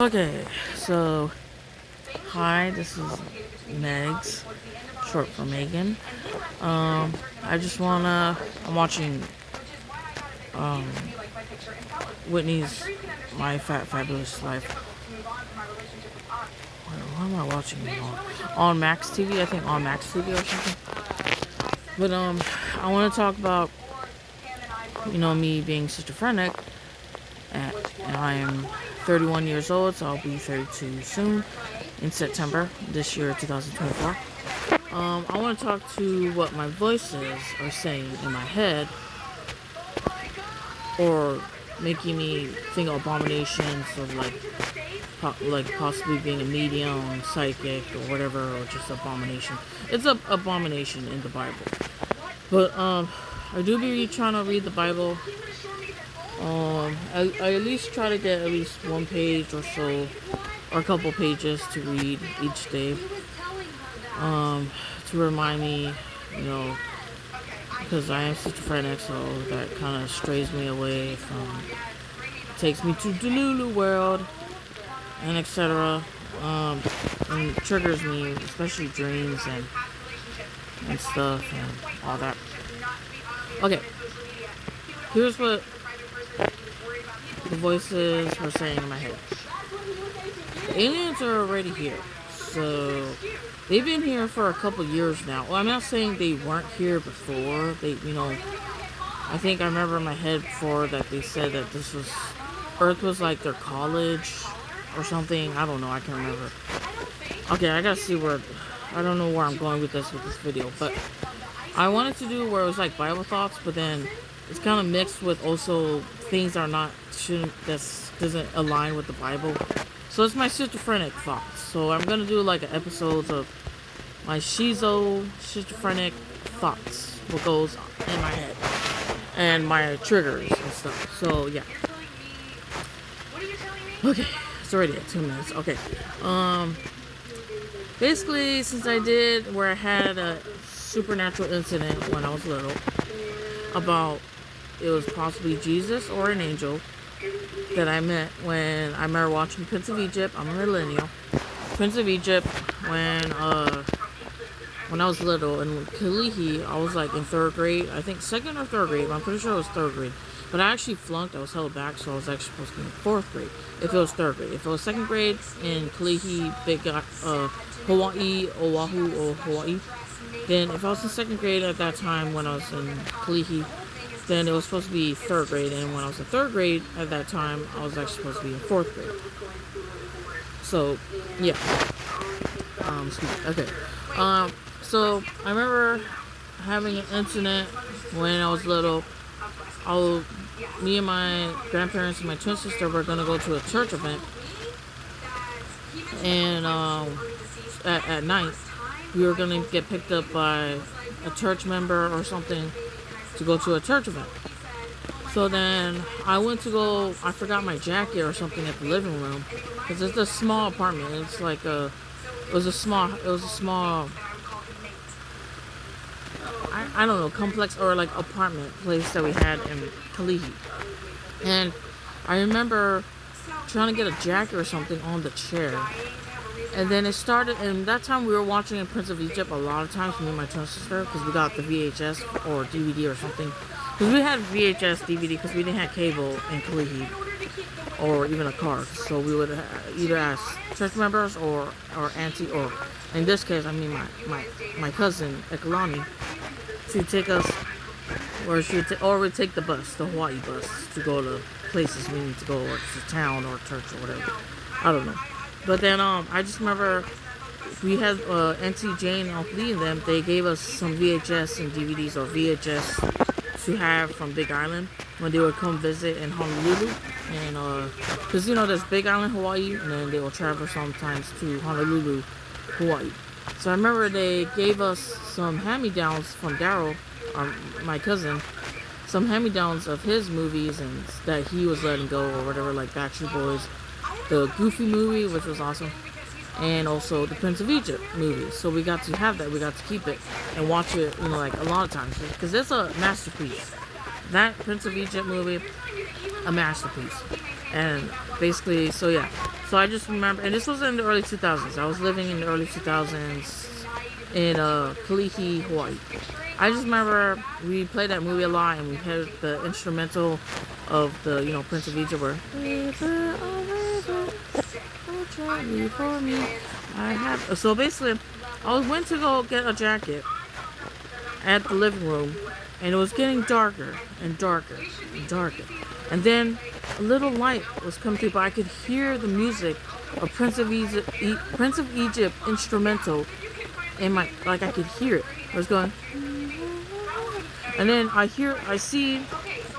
Okay, so hi, this is Megz, short for Megan. I'm watching um Whitney's My Fat Fabulous Life. What am I watching on Max TV? I think on Max TV or something. But I want to talk about me being schizophrenic, and I am 31 years old, so I'll be 32 soon in September this year, 2024. I want to talk to what my voices are saying in my head, or making me think of abominations of like possibly being a medium, psychic, or whatever, or just abomination. It's a abomination in the Bible. But I do be trying to read the Bible. I at least try to get at least one page or so, or a couple pages to read each day. To remind me, because I am schizophrenic, so that kind of strays me away from, takes me to delulu world, and etc. And triggers me, especially dreams and stuff and all that. Okay, here's what the voices were saying in my head. The aliens are already here, so they've been here for a couple years now. Well, I'm not saying they weren't here before. I think I remember in my head before that they said that Earth was like their college or something. I don't know. I can't remember. Okay, I gotta see I don't know where I'm going with this video, but I wanted to do where it was like Bible thoughts, but then it's kind of mixed with also things that doesn't align with the Bible. So it's my schizophrenic thoughts. So I'm gonna do like an episode of my schizophrenic thoughts, what goes in my head, and my triggers and stuff. So yeah. Okay, it's already at 2 minutes. Okay. Basically, since I did where I had a supernatural incident when I was little about it was possibly Jesus or an angel that I met when I remember watching Prince of Egypt. I'm a millennial. Prince of Egypt when I was little, in Kalihi, I was like in 3rd grade. I think 2nd or 3rd grade. I'm pretty sure it was 3rd grade. But I actually flunked. I was held back, so I was actually supposed to be in 4th grade. If it was 3rd grade. If it was 2nd grade in Kalihi, Hawaii, Oahu, or Hawaii. Then if I was in 2nd grade at that time when I was in Kalihi, then it was supposed to be 3rd grade. And when I was in 3rd grade at that time, I was actually supposed to be in 4th grade. So, yeah. Okay. So I remember having an incident when I was little. Me and my grandparents and my twin sister were gonna go to a church event, and at night we were gonna get picked up by a church member or something to go to a church event. So then I went to go. I forgot my jacket or something at the living room because it's a small apartment. It's like it was a small. I don't know, complex or like apartment place that we had in Kalihi. And I remember trying to get a jacket or something on the chair. And then it started, and that time we were watching Prince of Egypt a lot of times, me and my twin sister, because we got the VHS or DVD or something. Because we had VHS, DVD, because we didn't have cable in Kalihi or even a car. So we would either ask church members or auntie, or in this case, I mean my cousin, Ekalani, to take us, or we'd take the bus, the Hawaii bus, to go to places we need to go, or to town or church or whatever. I don't know. But then I just remember we had Auntie Jane and Uncle Lee and them. They gave us some VHS and DVDs, or VHS to have from Big Island when they would come visit in Honolulu. And because there's Big Island, Hawaii, and then they will travel sometimes to Honolulu, Hawaii. So I remember they gave us some hand-me-downs from Daryl, my cousin, some hand-me-downs of his movies and that he was letting go or whatever, like Backstreet Boys, the Goofy movie, which was awesome, and also the Prince of Egypt movie. So we got to have that. We got to keep it and watch it, like a lot of times, because it's a masterpiece. That Prince of Egypt movie, a masterpiece. And basically, so yeah. So I just remember, and this was in the early 2000s. I was living in the early 2000s in Kalihi, Hawaii. I just remember we played that movie a lot, and we had the instrumental of the, Prince of Egypt, where river, oh river, oh gently for me. I have. So basically, I went to go get a jacket at the living room, and it was getting darker and darker and darker. And then a little light was coming through, but I could hear the music of Prince of Egypt instrumental in my, like I could hear it. It was going, and then I see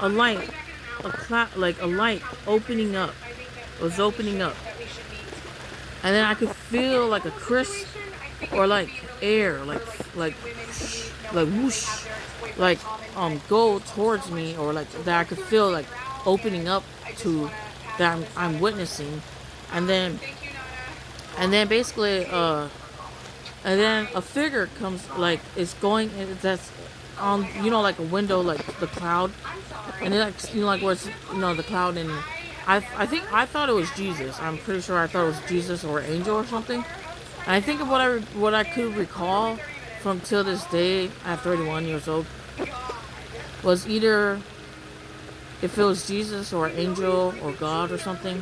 a light, like a light opening up. It was opening up, and then I could feel like a crisp, or like air, like whoosh, like go towards me, or like that I could feel like opening up to that I'm witnessing, and then basically and then a figure comes, like it's going, that's on, like a window, like the cloud, and then like, like where it's, the cloud, and I thought it was Jesus. I'm pretty sure I thought it was Jesus or an angel or something. And I think of what I could recall from till this day at 31 years old was either if it was Jesus or an angel or God or something.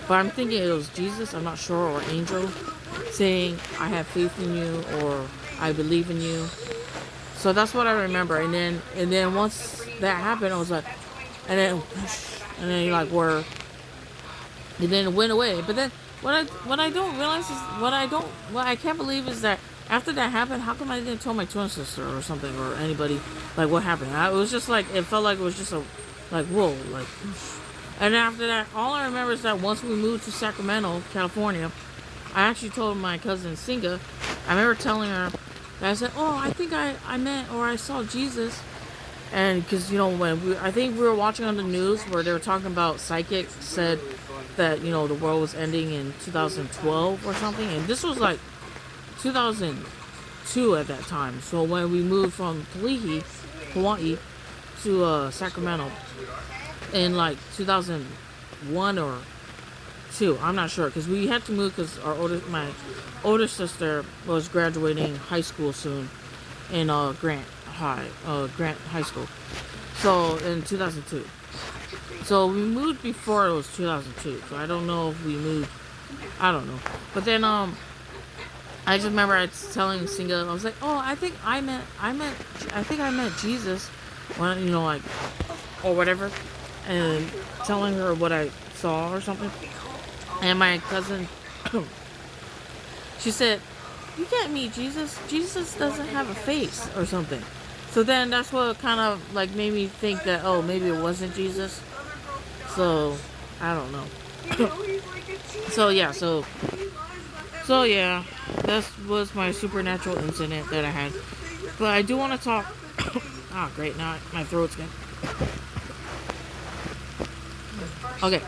But I'm thinking it was Jesus, I'm not sure, or angel saying I have faith in you, or I believe in you. So that's what I remember. And then once that happened, I was like, and then like were, and then it went away. But then what I don't realize is what I can't believe is that after that happened, how come I didn't tell my twin sister or something, or anybody, like what happened? It was just like, it felt like it was just a, like, whoa, like. And after that, all I remember is that once we moved to Sacramento, California, I actually told my cousin Singa, I remember telling her that I said, oh, I think I met, or I saw Jesus. And because, when I think we were watching on the news where they were talking about psychics said that, the world was ending in 2012 or something. And this was like 2002 at that time. So when we moved from Kalihi, Hawaii, to Sacramento in like 2001 or 2, I'm not sure, because we had to move because my older sister was graduating high school soon in Grant High School. So in 2002. So we moved before it was 2002. So I don't know if we moved. I don't know. But then I just remember I was telling Singa, I was like, oh, I think I met Jesus when, like, or whatever, and telling her what I saw or something. And my cousin, she said, you can't meet Jesus. Jesus doesn't have a face or something. So then that's what kind of like made me think that, oh, maybe it wasn't Jesus. So I don't know. So yeah, that was my supernatural incident that I had. But I do want to talk. Oh, great! Now my throat's good. Okay.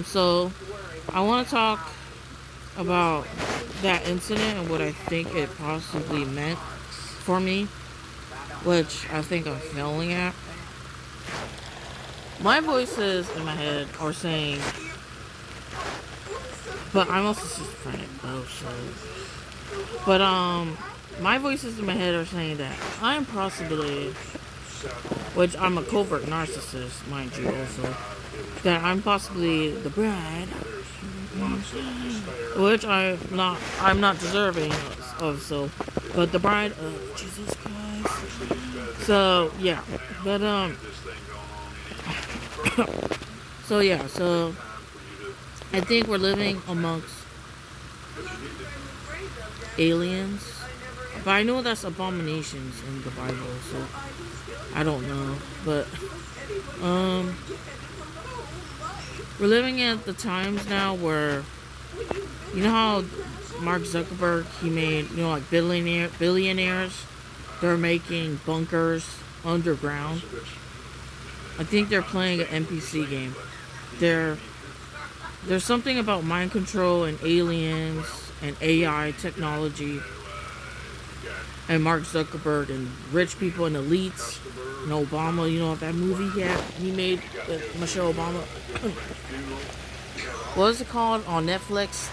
So I want to talk about that incident and what I think it possibly meant for me, which I think I'm failing at. My voices in my head are saying, but I'm also schizophrenic though, so. But my voices in my head are saying that I'm possibly, which I'm a covert narcissist, mind you, also, that I'm possibly the bride, which I'm not deserving of, so, but the bride of Jesus Christ. So yeah, but so I think we're living amongst aliens, but I know that's abominations in the Bible, so I don't know, but we're living at the times now where, you know how Mark Zuckerberg, he made, like billionaires, they're making bunkers underground. I think they're playing an NPC game. There's something about mind control and aliens and AI technology and Mark Zuckerberg and rich people and elites and Obama, that movie he made with Michelle Obama. what is it called on Netflix?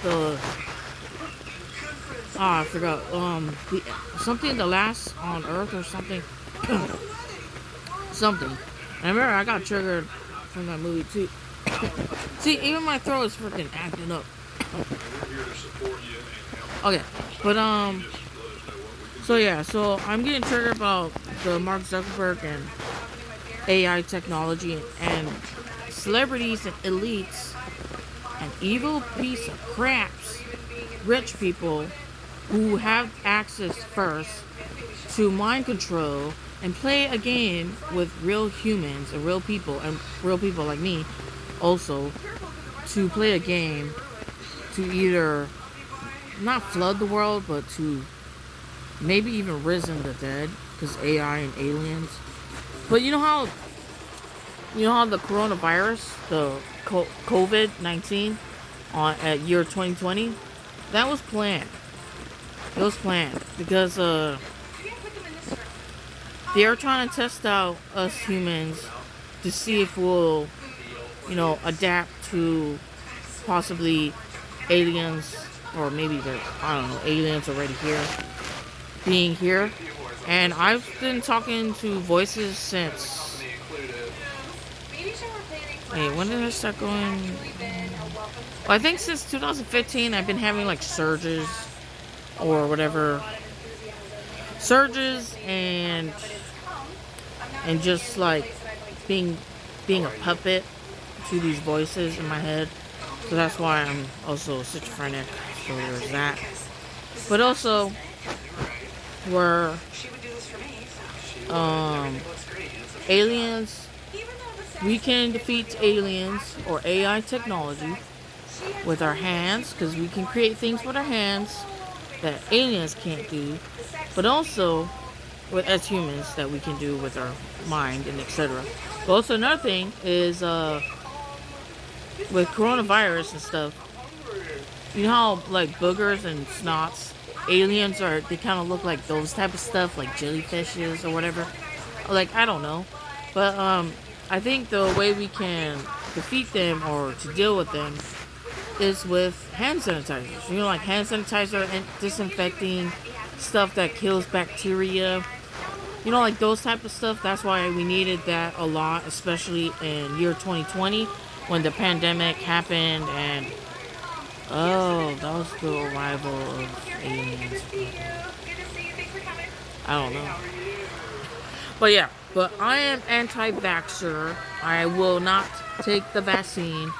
I forgot. Something The Last on Earth or something. Something. I remember I got triggered from that movie too. See, even my throat is freaking acting up. Okay, but so yeah, so I'm getting triggered about the Mark Zuckerberg and AI technology and celebrities and elites and evil piece of craps, rich people who have access first to mind control and play a game with real humans and real people like me also, to play a game to either not flood the world but to maybe even risen the dead because AI and aliens. But you know how the coronavirus, the COVID-19 at year 2020, that was planned. It was planned because they are trying to test out us humans to see if we'll, adapt to possibly aliens, or maybe aliens already being here. And I've been talking to voices since. Hey, when did I start going? Well, I think since 2015, I've been having like surges or whatever. Surges and just like being a puppet to these voices in my head. So that's why I'm also schizophrenic. So there's that. But also, where aliens, we can defeat aliens or AI technology with our hands, because we can create things with our hands that aliens can't do, but also as humans that we can do with our mind and etc. But also another thing is with coronavirus and stuff, you know how like boogers and snots, aliens they kind of look like those type of stuff, like jellyfishes or whatever. Like, I don't know, but I think the way we can defeat them or to deal with them is with hand sanitizers. Like hand sanitizer and disinfecting stuff that kills bacteria. Like those type of stuff. That's why we needed that a lot, especially in year 2020 when the pandemic happened and that was the arrival of aliens. I don't know. But yeah, I am anti-vaxxer. I will not take the vaccine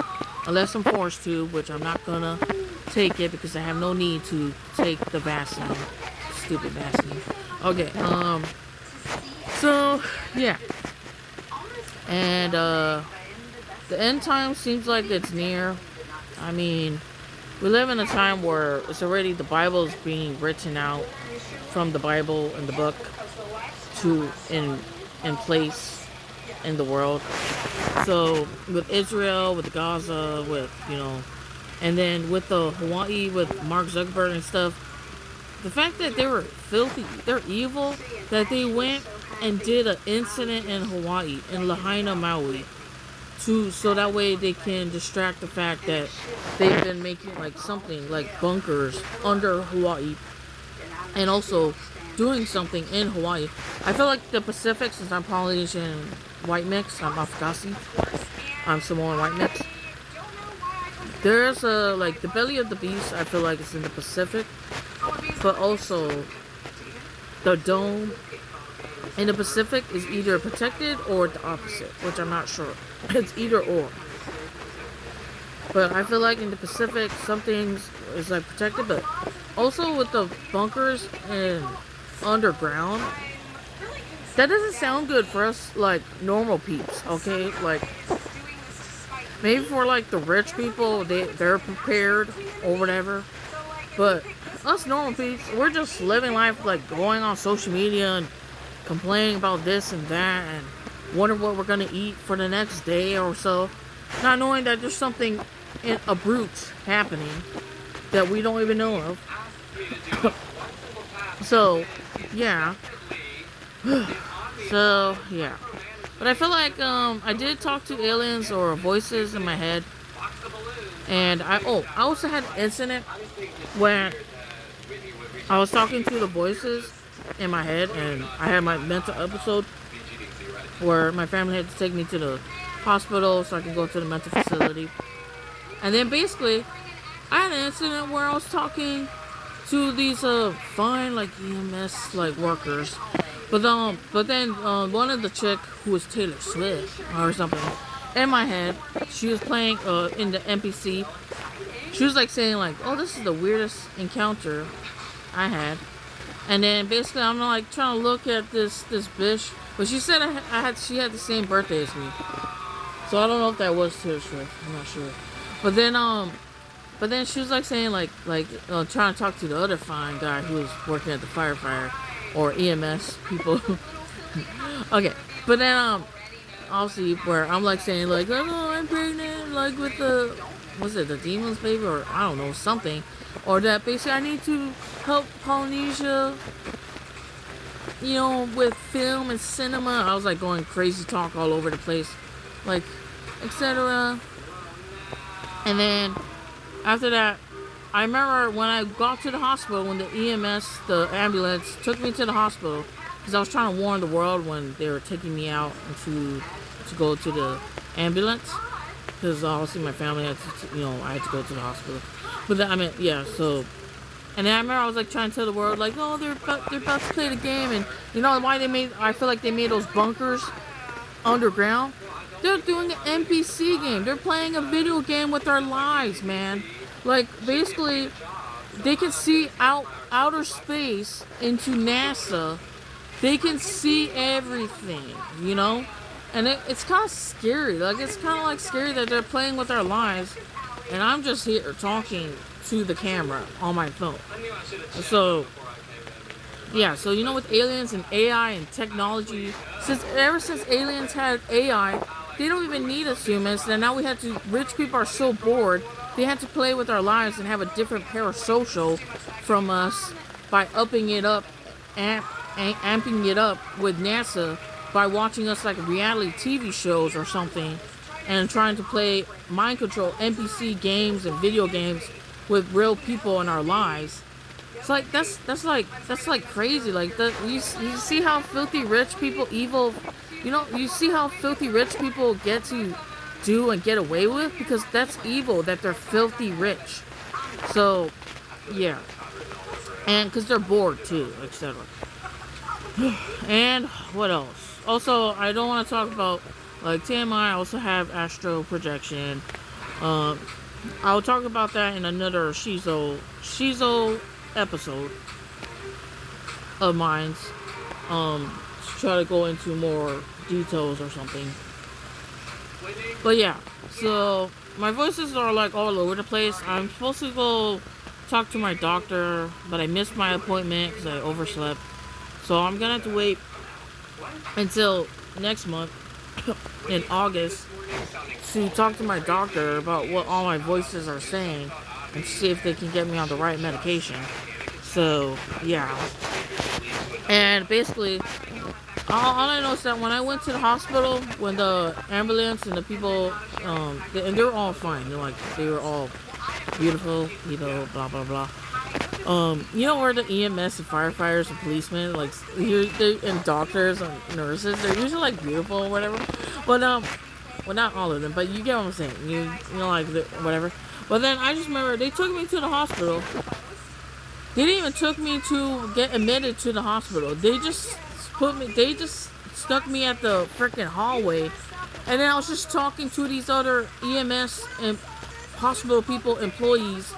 unless I'm forced to, which I'm not gonna take it because I have no need to take the vaccine. Stupid vaccine. Okay, so yeah. And the end time seems like it's near. I mean, we live in a time where it's already, the Bible is being written out from the Bible and the book to in place in the world. So with Israel, with Gaza, with and then with the Hawaii, with Mark Zuckerberg and stuff, the fact that they were filthy, they're evil, that they went and did an incident in Hawaii, in Lahaina, Maui, so that way they can distract the fact that they've been making like something like bunkers under Hawaii, and also doing something in Hawaii. I feel like the Pacific, since I'm Polynesian white mix, I'm Afghasi, I'm Samoan white mix. There's like the belly of the beast, I feel like it's in the Pacific, but also the dome in the Pacific is either protected or the opposite, which I'm not sure. It's either or. But I feel like in the Pacific, some things is like protected, but also with the bunkers and underground, that doesn't sound good for us like normal peeps, okay? Like maybe for like the rich people, they're prepared or whatever. But us normal peeps, we're just living life like going on social media and complaining about this and that and wondering what we're gonna eat for the next day or so, not knowing that there's something in a brute happening that we don't even know of. So yeah. So yeah. But I feel like I did talk to aliens or voices in my head And I also had an incident when I was talking to the voices in my head, and I had my mental episode where my family had to take me to the hospital so I could go to the mental facility. And then basically, I had an incident where I was talking to these fine like EMS like workers, but then one of the chick who was Taylor Swift or something in my head, she was playing in the NPC. She was like saying like, "Oh, this is the weirdest encounter I had," and then basically I'm like trying to look at this bitch, but she said she had the same birthday as me, so I don't know if that was Taylor Swift. I'm not sure, but then she was like saying trying to talk to the other fine guy who was working at the firefighter or EMS people. Okay, but then obviously where I'm like saying like, "Oh, I'm pregnant," like with the the demon's baby, or I don't know, something, or that basically I need to help Polynesia, with film and cinema. I was like going crazy talk all over the place, like etc. And then after that, I remember when I got to the hospital, when the the ambulance, took me to the hospital, because I was trying to warn the world when they were taking me out to go to the ambulance, because obviously my family had to, I had to go to the hospital. But then, so, and then I remember I was like trying to tell the world, like, "Oh, they're about to play the game," and why I feel like they made those bunkers underground. They're doing an NPC game. They're playing a video game with their lives, man. Like, basically, they can see outer space into NASA. They can see everything, And it's kind of scary. Like, it's kind of like scary that they're playing with our lives. And I'm just here talking to the camera on my phone. So, yeah. So, with aliens and AI and technology, ever since aliens had AI, they don't even need us humans. And now rich people are so bored, they had to play with our lives and have a different parasocial from us by upping it up, amping it up with NASA by watching us like reality TV shows or something, and trying to play mind control NPC games and video games with real people in our lives. It's like that's like crazy. Like you see how filthy rich people you see how filthy rich people get to do and get away with, because that's evil, that they're filthy rich. So yeah, and because they're bored too, etc. And what else? Also, I don't want to talk about like TMI. I also have astral projection. I'll talk about that in another Schizo episode of mine. To try to go into more details or something. But yeah, so my voices are like all over the place. I'm supposed to go talk to my doctor, but I missed my appointment because I overslept. So I'm gonna have to wait until next month in August to talk to my doctor about what all my voices are saying and see if they can get me on the right medication. So yeah, and basically all I know is that when I went to the hospital, when the ambulance and the people, and they were all fine. They were all beautiful, blah blah blah. Where the EMS and firefighters and policemen, and doctors and nurses, they're usually like beautiful or whatever. But well, not all of them, but you get what I'm saying. Whatever. But then I just remember they took me to the hospital. They didn't even took me to get admitted to the hospital. They just stuck me at the freaking hallway, and then I was just talking to these other EMS and hospital people, employees.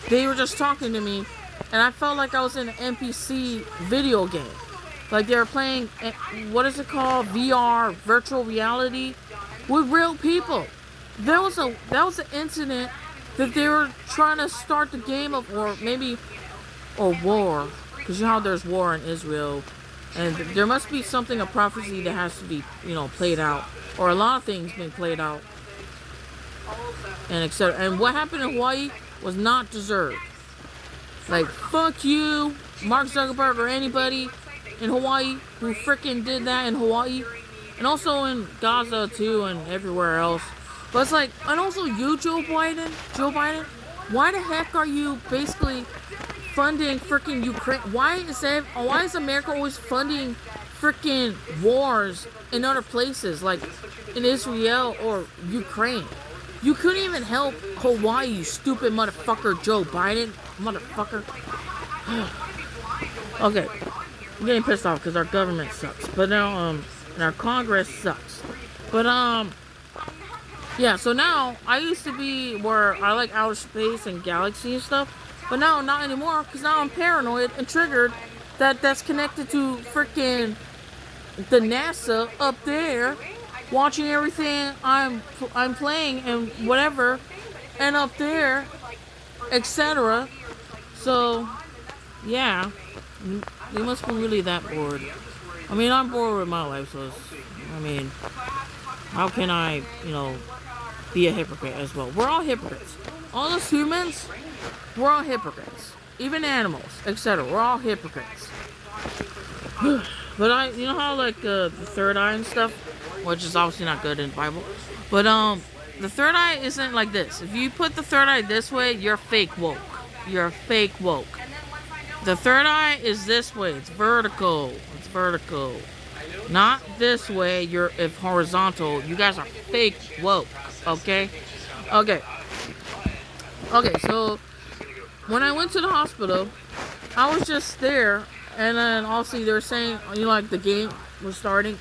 They were just talking to me, and I felt like I was in an NPC video game. Like they were playing, what is it called? VR, virtual reality, with real people. That was an incident that they were trying to start the game of, or war, because you know how there's war in Israel, and there must be something, a prophecy that has to be, played out, or a lot of things being played out, and etc. And what happened in Hawaii was not deserved. Like, fuck you, Mark Zuckerberg, or anybody in Hawaii who freaking did that in Hawaii, and also in Gaza too, and everywhere else. But it's like, and also you, Joe Biden, why the heck are you basically funding freaking Ukraine? Why is America always funding freaking wars in other places like in Israel or Ukraine? You couldn't even help Hawaii, you stupid motherfucker, Joe Biden, motherfucker. Okay, I'm getting pissed off because our government sucks, but now and our Congress sucks. But yeah. So now I used to be where I like outer space and galaxy and stuff, but now not anymore because now I'm paranoid and triggered that that's connected to freaking the NASA up there, watching everything I'm playing and whatever, and up there, etc. So yeah, they must be really that bored. I mean, I'm bored with my life, so I mean, how can I, be a hypocrite as well? We're all hypocrites. All us humans, we're all hypocrites. Even animals, etc. We're all hypocrites. But you know how like the third eye and stuff, which is obviously not good in the Bible, but the third eye isn't like this. If you put the third eye this way, you're fake woke. You're fake woke. The third eye is this way. It's vertical. It's vertical. Not this way. If horizontal. You guys are fake woke. Okay? Okay. So when I went to the hospital, I was just there, and then also they were saying, like the game was starting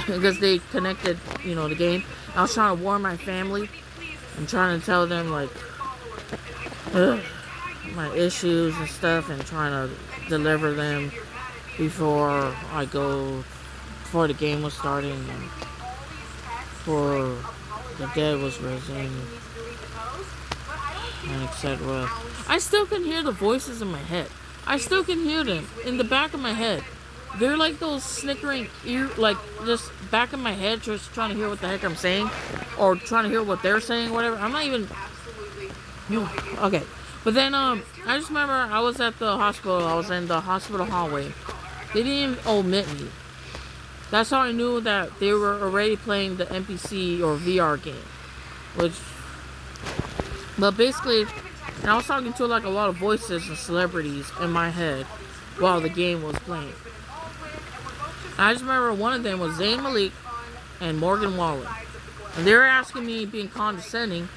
because they connected, the game. I was trying to warn my family. I'm trying to tell them like my issues and stuff, and trying to deliver them before the game was starting, and before the dead was risen, and etc. I still can hear the voices in my head. I still can hear them in the back of my head. They're like those snickering like just back of my head, just trying to hear what the heck I'm saying, or trying to hear what they're saying, whatever. I'm not even. Okay. But then, I just remember I was at the hospital. I was in the hospital hallway. They didn't even omit me. That's how I knew that they were already playing the NPC or VR game. But basically, and I was talking to like a lot of voices and celebrities in my head while the game was playing. I just remember one of them was Zayn Malik and Morgan Wallen. And they were asking me, being condescending,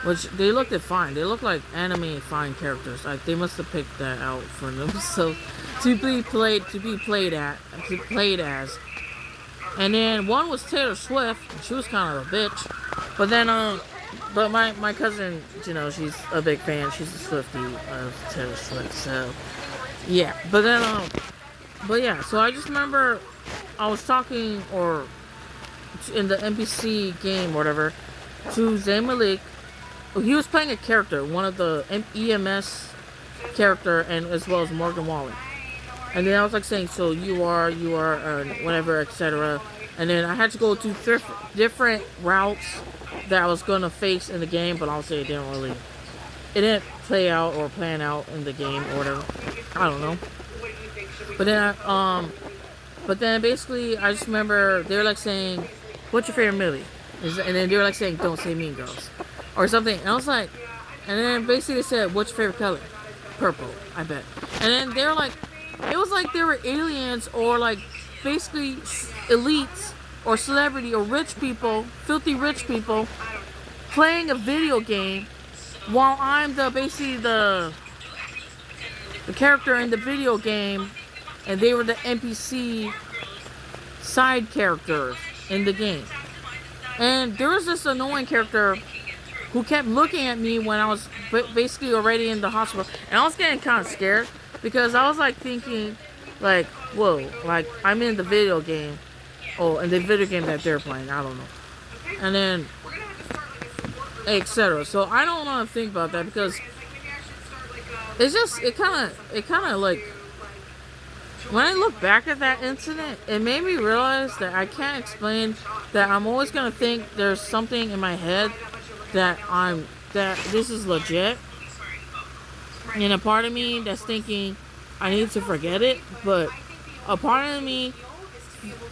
which they looked fine. They looked like anime fine characters. Like they must have picked that out for them. So to be played as. And then one was Taylor Swift. And she was kind of a bitch. But then but my cousin, she's a big fan. She's a Swiftie of Taylor Swift. So yeah. But then but yeah. So I just remember I was talking in the NPC game or whatever to Zayn Malik. He was playing a character, one of the EMS character, and as well as Morgan Wallen. And then I was like saying, so you are, whatever, etc. And then I had to go to different routes that I was going to face in the game, but obviously it didn't play out or plan out in the game or whatever. I don't know. But then basically I just remember they were like saying, what's your favorite movie? And then they were like saying, don't say Mean Girls. Or something. And I was like, and then basically they said, what's your favorite color? Purple, I bet. And then they were like, it was like they were aliens or like basically elites or celebrity or rich people, filthy rich people, playing a video game while I'm basically the character in the video game, and they were the NPC side characters in the game. And there was this annoying character who kept looking at me when I was basically already in the hospital. And I was getting kind of scared because I was like thinking, like, whoa, like I'm in the video game. Oh, and the video game that they're playing, I don't know. And then, etc. So I don't want to think about that because it's just, it kind of like, when I look back at that incident, it made me realize that I can't explain that I'm always going to think there's something in my head that this is legit, and a part of me that's thinking I need to forget it, but a part of me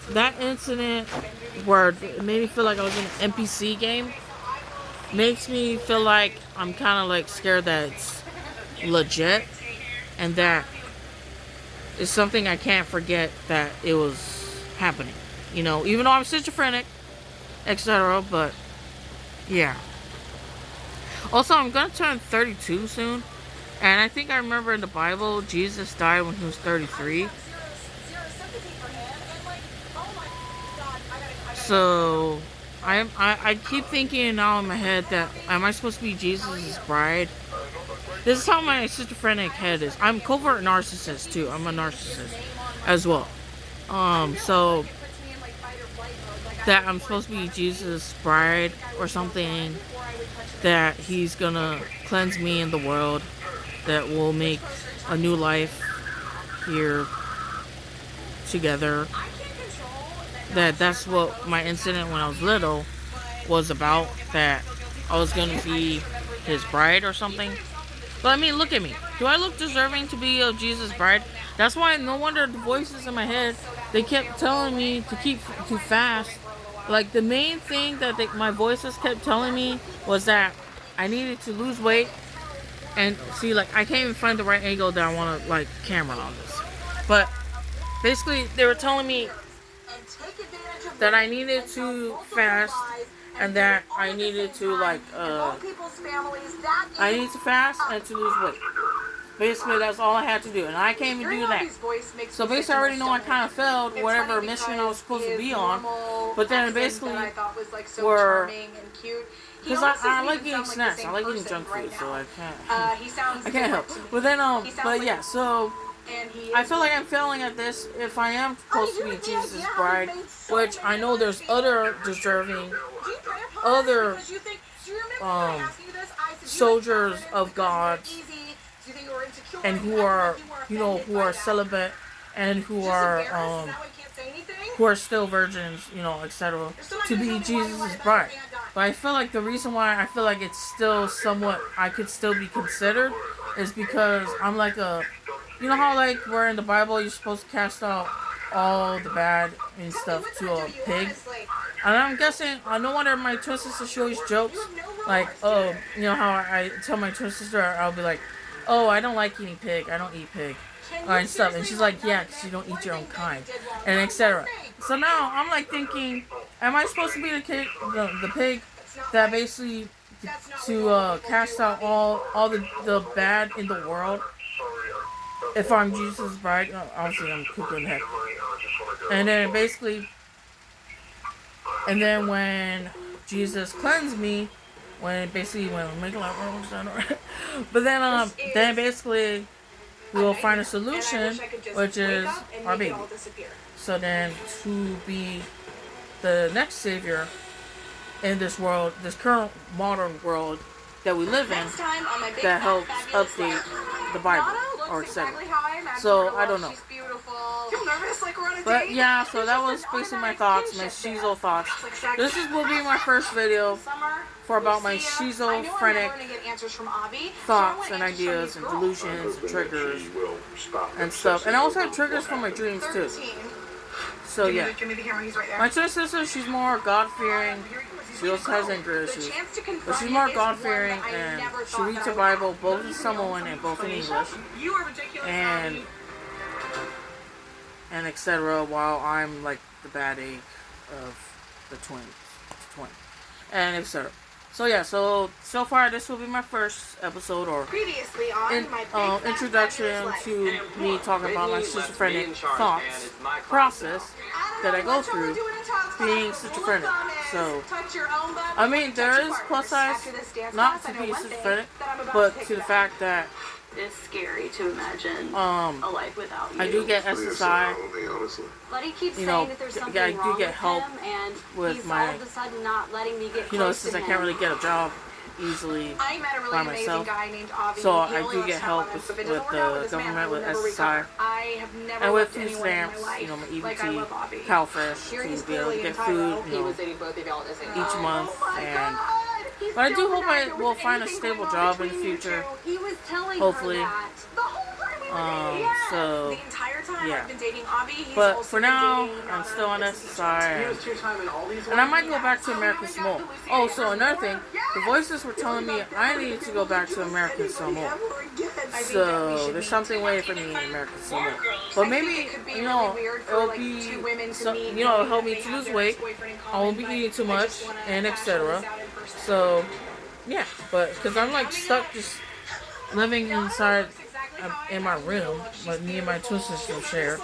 that incident where it made me feel like I was in an NPC game makes me feel like I'm kind of like scared that it's legit and that it's something I can't forget that it was happening. You know, even though I'm schizophrenic, etc. But yeah. Also, I'm gonna turn 32 soon, and I think I remember in the Bible Jesus died when he was 33. So I keep thinking now in my head that am I supposed to be Jesus' bride? This is how my schizophrenic head is. I'm covert narcissist too. I'm a narcissist as well. So that I'm supposed to be Jesus' bride or something, that he's gonna cleanse me in the world, that will make a new life here together. That's what my incident when I was little was about, that I was gonna be his bride or something. But I mean, look at me. Do I look deserving to be a Jesus bride? That's why no wonder the voices in my head, they kept telling me to fast. Like the main thing that my voices kept telling me was that I needed to lose weight. And see, like I can't even find the right angle that I want to like camera on this. But basically, they were telling me that I needed to fast and that I needed to like I need to fast and to lose weight. Basically, that's all I had to do, and I can't even do that. So basically, I already know I kind of failed whatever mission I was supposed to be on. But then basically, were because I like eating snacks, I like eating junk food, so I can't help. But then but yeah, so I feel like I'm failing at this if I am supposed to be Jesus' bride, which I know there's other deserving, other soldiers of God, and who are, you know, who are celibate and who are still virgins, you know, etc., to be Jesus' bride. But I feel like the reason why I feel like it's still somewhat, I could still be considered, is because I'm like you know how like where in the Bible you're supposed to cast out all the bad and stuff to a pig? And I'm guessing, no wonder my twin sister, she always jokes, like, oh, you know how I tell my twin sister, I'll be like, oh, I don't like eating pig, I don't eat pig, and stuff. And she's like, yeah, because you don't eat your own kind, and etc. So now I'm like thinking, am I supposed to be the pig that basically to cast out all the bad in the world? If I'm Jesus' bride, obviously I'm cuckoo in the head. And then basically, and then when Jesus cleansed me, when I'm making like but then basically we will find a solution, which is our baby. So then to be the next savior in this world, this current modern world that we live in, that helps update the Bible or etc. So I don't know. But yeah, so that was basically my thoughts, my Schizo thoughts. This will be my first video for about my schizophrenic thoughts and ideas and delusions and triggers and stuff. And I also have triggers from my dreams too. So yeah, my twin sister, she's more God-fearing. She also has anger issues, but she's more God-fearing, and she reads the Bible both in Samoan and both in English, and etc. While I'm like the bad egg of the twin, and etc. So yeah, so far this will be my first episode or introduction to me talking about my schizophrenic thoughts process that I go through being schizophrenic. So I mean, there is plus sides not to be schizophrenic, but to the fact that it's scary to imagine a life without you. I do get SSI. But he keeps saying that there's something I do wrong get with help him, and with he's my, all of a sudden not letting me get since I can't really get a job easily by myself. So I do get help with the government, with SSI, and with food stamps, my EBT, CalFresh, to be able to get food, each month. And but I do hope I will find a stable job in the future, hopefully. So yeah. But for now, I'm still on SSI. And I might go back to American Samoa. Oh, so another thing, the voices were telling me I needed to go back to American Samoa. So there's something waiting for me in American Samoa. But maybe, it'll be, it'll help me to lose weight. I won't be eating too much, and etc. So, yeah, but because I'm like stuck just living inside in my room, like me and my twin sister share,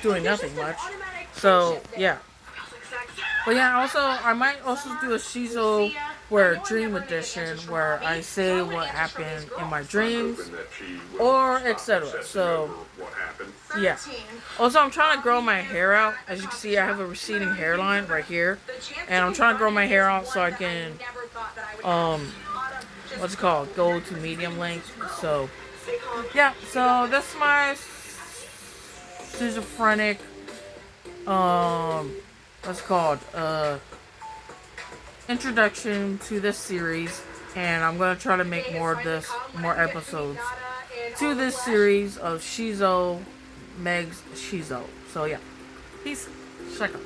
doing nothing much. So, yeah. But yeah, also, I might also do a Schizo dream edition where I say what happened in my dreams or etc. So, yeah. Also, I'm trying to grow my hair out. As you can see, I have a receding hairline right here. And I'm trying to grow my hair out so I can, what's it called? Go to medium length. So, yeah. So, that's my schizophrenic, what's it called? Introduction to this series. And I'm going to try to make more episodes to this series of Megz Schizo. So, yeah. Peace. Check out.